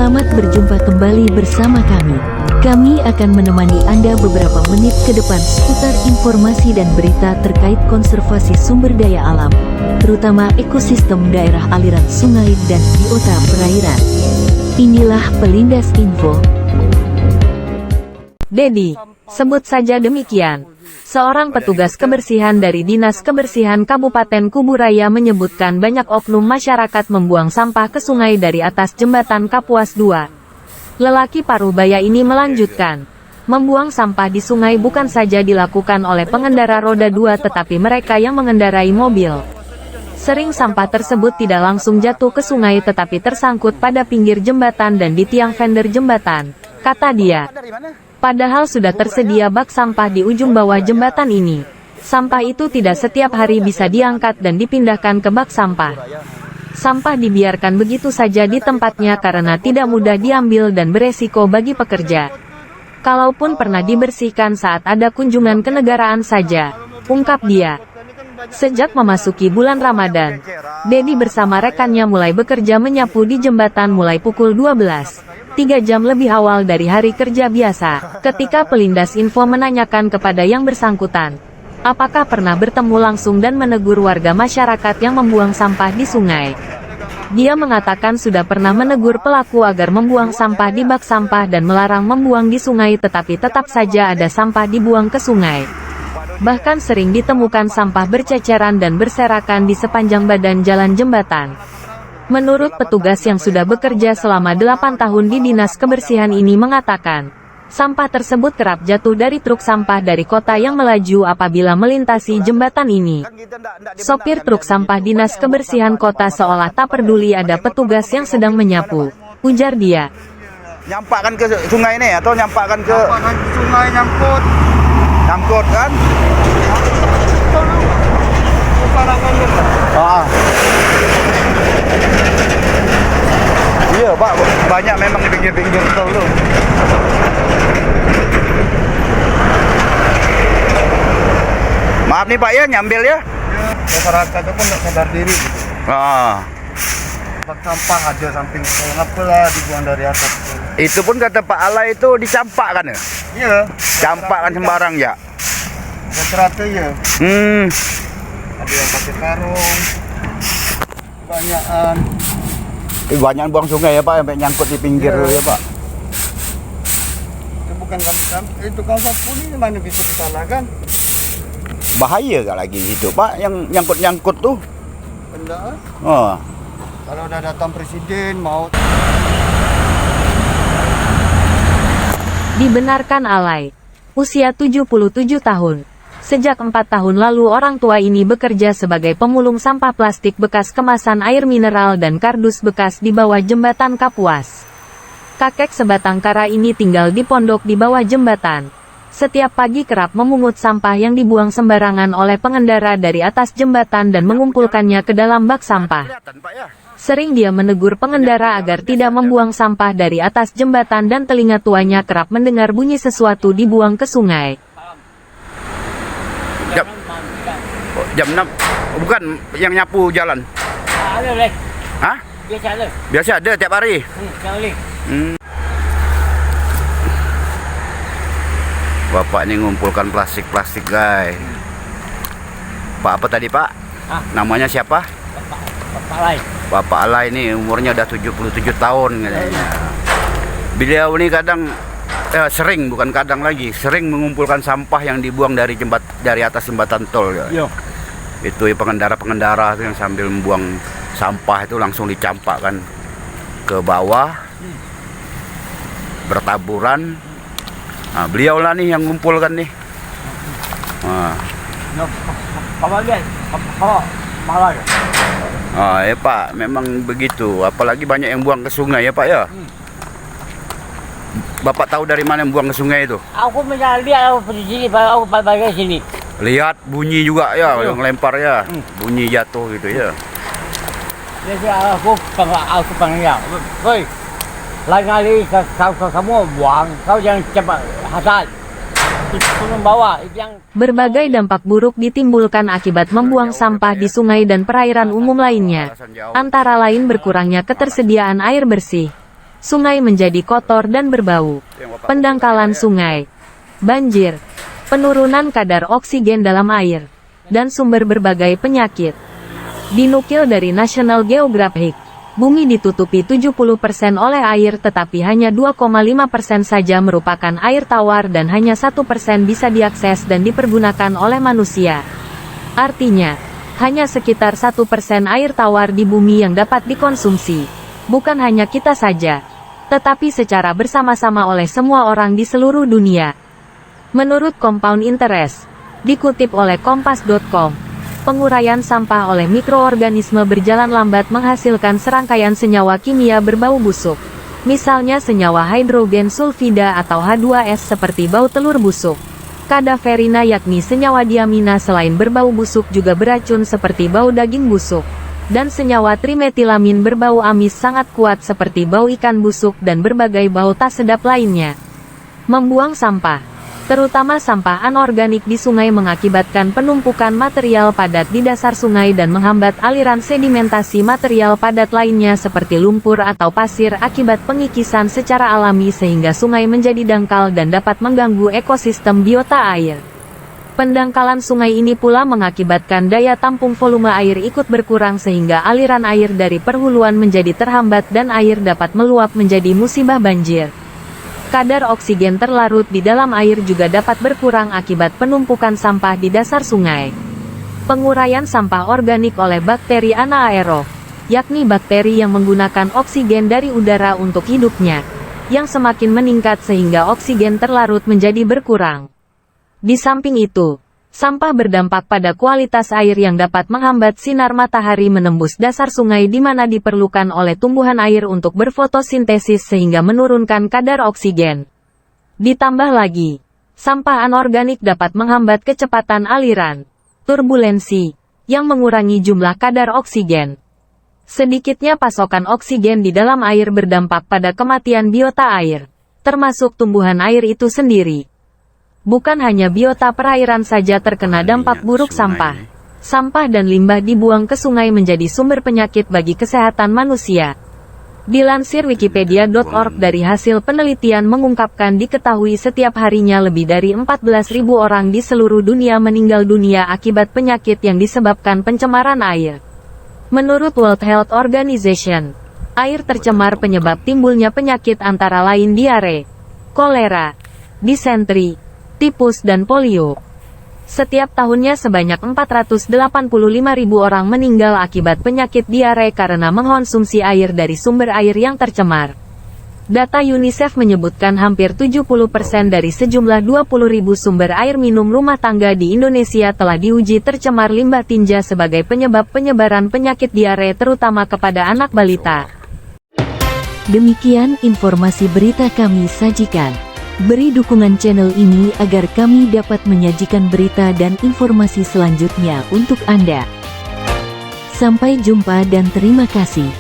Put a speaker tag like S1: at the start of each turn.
S1: Selamat berjumpa kembali bersama kami. Kami akan menemani Anda beberapa menit ke depan seputar informasi dan berita terkait konservasi sumber daya alam, terutama ekosistem daerah aliran sungai dan biota perairan. Inilah Pelindas Info.
S2: Dedi, sebut saja demikian. Seorang petugas kebersihan dari Dinas Kebersihan Kabupaten Kuburaya menyebutkan banyak oknum masyarakat membuang sampah ke sungai dari atas jembatan Kapuas 2. Lelaki Parubaya ini melanjutkan, membuang sampah di sungai bukan saja dilakukan oleh pengendara roda 2 tetapi mereka yang mengendarai mobil. Sering sampah tersebut tidak langsung jatuh ke sungai tetapi tersangkut pada pinggir jembatan dan di tiang fender jembatan, kata dia. Padahal sudah tersedia bak sampah di ujung bawah jembatan ini. Sampah itu tidak setiap hari bisa diangkat dan dipindahkan ke bak sampah. Sampah dibiarkan begitu saja di tempatnya karena tidak mudah diambil dan beresiko bagi pekerja. Kalaupun pernah dibersihkan saat ada kunjungan kenegaraan saja, ungkap dia. Sejak memasuki bulan Ramadan, Dedi bersama rekannya mulai bekerja menyapu di jembatan mulai pukul 12. 3 jam lebih awal dari hari kerja biasa, ketika Pelindas Info menanyakan kepada yang bersangkutan, apakah pernah bertemu langsung dan menegur warga masyarakat yang membuang sampah di sungai. Dia mengatakan sudah pernah menegur pelaku agar membuang sampah di bak sampah dan melarang membuang di sungai tetapi tetap saja ada sampah dibuang ke sungai. Bahkan sering ditemukan sampah berceceran dan berserakan di sepanjang badan jalan jembatan. Menurut petugas yang sudah bekerja selama 8 tahun di Dinas Kebersihan ini mengatakan, sampah tersebut kerap jatuh dari truk sampah dari kota yang melaju apabila melintasi jembatan ini. Sopir truk sampah Dinas Kebersihan Kota seolah tak peduli ada petugas yang sedang menyapu, ujar dia.
S3: Nyampakkan ke sungai ini atau nyampakkan ke
S4: sungai nyangkut
S3: kan? Iya Pak, banyak memang di pinggir-pinggir tol tuh. Maaf nih Pak ya, nyambil ya.
S4: Masyarakat itu pun nggak sadar diri gitu. Bak sampah aja samping kenapa lah dibuang dari atas
S3: Itu pun kata Pak Ala itu dicampakkan ya?
S4: Iya.
S3: Campakkan sembarang ya?
S4: Rata-rata ya. Ada yang pakai karung. Banyakan.
S3: Banyak buang sungai ya Pak, sampai nyangkut di pinggir ya Pak.
S4: Itu bukan itu kan sapu ini mana bisa disalahkan?
S3: Bahaya gak lagi itu Pak, yang nyangkut-nyangkut tuh?
S4: Benda.
S3: Oh.
S4: Kalau udah datang presiden mau.
S2: Dibenarkan alay. Usia 77 tahun. Sejak 4 tahun lalu orang tua ini bekerja sebagai pemulung sampah plastik bekas kemasan air mineral dan kardus bekas di bawah jembatan Kapuas. Kakek sebatang kara ini tinggal di pondok di bawah jembatan. Setiap pagi kerap memungut sampah yang dibuang sembarangan oleh pengendara dari atas jembatan dan mengumpulkannya ke dalam bak sampah. Sering dia menegur pengendara agar tidak membuang sampah dari atas jembatan dan telinga tuanya kerap mendengar bunyi sesuatu dibuang ke sungai.
S3: Jam 6, bukan yang nyapu jalan?
S5: Ada leh.
S3: Hah?
S5: Biasa ada.
S3: Biasa ada tiap hari?
S5: Tiap hari.
S3: Bapak ini ngumpulkan plastik-plastik guys. Pak apa tadi Pak?
S5: Hah?
S3: Namanya siapa?
S5: Bapak Alay.
S3: Bapak Ala ini umurnya udah 77 tahun katanya. Beliau ini sering, bukan kadang lagi, sering mengumpulkan sampah yang dibuang dari atas jembatan tol ya.
S5: Yo.
S3: Itu ya, pengendara-pengendara yang sambil membuang sampah itu langsung dicampakkan ke bawah, bertaburan. Nah, beliau lah nih yang ngumpulkan nih. Ya Pak, memang begitu. Apalagi banyak yang buang ke sungai ya Pak ya. Bapak tahu dari mana yang buang ke sungai itu?
S5: Aku lihat aku di sini, aku bagian sini.
S3: Lihat bunyi juga ya, yang lempar ya, bunyi jatuh gitu ya.
S5: Jadi aku panggil, woi, lain kali kamu buang, kau jangan cepat hasad.
S2: Berbagai dampak buruk ditimbulkan akibat membuang sampah di sungai dan perairan umum lainnya, antara lain berkurangnya ketersediaan air bersih. sungai menjadi kotor dan berbau. Pendangkalan sungai, banjir, penurunan kadar oksigen dalam air, dan sumber berbagai penyakit. Dinukil dari National Geographic, bumi ditutupi 70% oleh air tetapi hanya 2,5% saja merupakan air tawar dan hanya 1% bisa diakses dan dipergunakan oleh manusia. Artinya, hanya sekitar 1% air tawar di bumi yang dapat dikonsumsi. Bukan hanya kita saja, tetapi secara bersama-sama oleh semua orang di seluruh dunia. Menurut Compound Interest, dikutip oleh Kompas.com, penguraian sampah oleh mikroorganisme berjalan lambat menghasilkan serangkaian senyawa kimia berbau busuk. Misalnya senyawa hidrogen sulfida atau H2S seperti bau telur busuk. Kadaverina yakni senyawa diamina selain berbau busuk juga beracun seperti bau daging busuk. Dan senyawa trimetilamin berbau amis sangat kuat seperti bau ikan busuk dan berbagai bau tak sedap lainnya. Membuang sampah, terutama sampah anorganik di sungai mengakibatkan penumpukan material padat di dasar sungai dan menghambat aliran sedimentasi material padat lainnya seperti lumpur atau pasir akibat pengikisan secara alami sehingga sungai menjadi dangkal dan dapat mengganggu ekosistem biota air. Pendangkalan sungai ini pula mengakibatkan daya tampung volume air ikut berkurang sehingga aliran air dari perhuluan menjadi terhambat dan air dapat meluap menjadi musibah banjir. Kadar oksigen terlarut di dalam air juga dapat berkurang akibat penumpukan sampah di dasar sungai. Penguraian sampah organik oleh bakteri anaerob, yakni bakteri yang menggunakan oksigen dari udara untuk hidupnya, yang semakin meningkat sehingga oksigen terlarut menjadi berkurang. Di samping itu, sampah berdampak pada kualitas air yang dapat menghambat sinar matahari menembus dasar sungai di mana diperlukan oleh tumbuhan air untuk berfotosintesis sehingga menurunkan kadar oksigen. Ditambah lagi, sampah anorganik dapat menghambat kecepatan aliran, turbulensi, yang mengurangi jumlah kadar oksigen. Sedikitnya pasokan oksigen di dalam air berdampak pada kematian biota air, termasuk tumbuhan air itu sendiri. Bukan hanya biota perairan saja terkena dampak buruk sampah. Sampah dan limbah dibuang ke sungai menjadi sumber penyakit bagi kesehatan manusia. Dilansir wikipedia.org dari hasil penelitian mengungkapkan diketahui setiap harinya lebih dari 14.000 orang di seluruh dunia meninggal dunia akibat penyakit yang disebabkan pencemaran air. Menurut World Health Organization, air tercemar penyebab timbulnya penyakit antara lain diare, kolera, disentri, tipus dan polio. Setiap tahunnya sebanyak 485.000 orang meninggal akibat penyakit diare karena mengkonsumsi air dari sumber air yang tercemar. Data UNICEF menyebutkan hampir 70% dari sejumlah 20.000 sumber air minum rumah tangga di Indonesia telah diuji tercemar limbah tinja sebagai penyebab penyebaran penyakit diare terutama kepada anak balita.
S1: Demikian informasi berita kami sajikan. Beri dukungan channel ini agar kami dapat menyajikan berita dan informasi selanjutnya untuk Anda. Sampai jumpa dan terima kasih.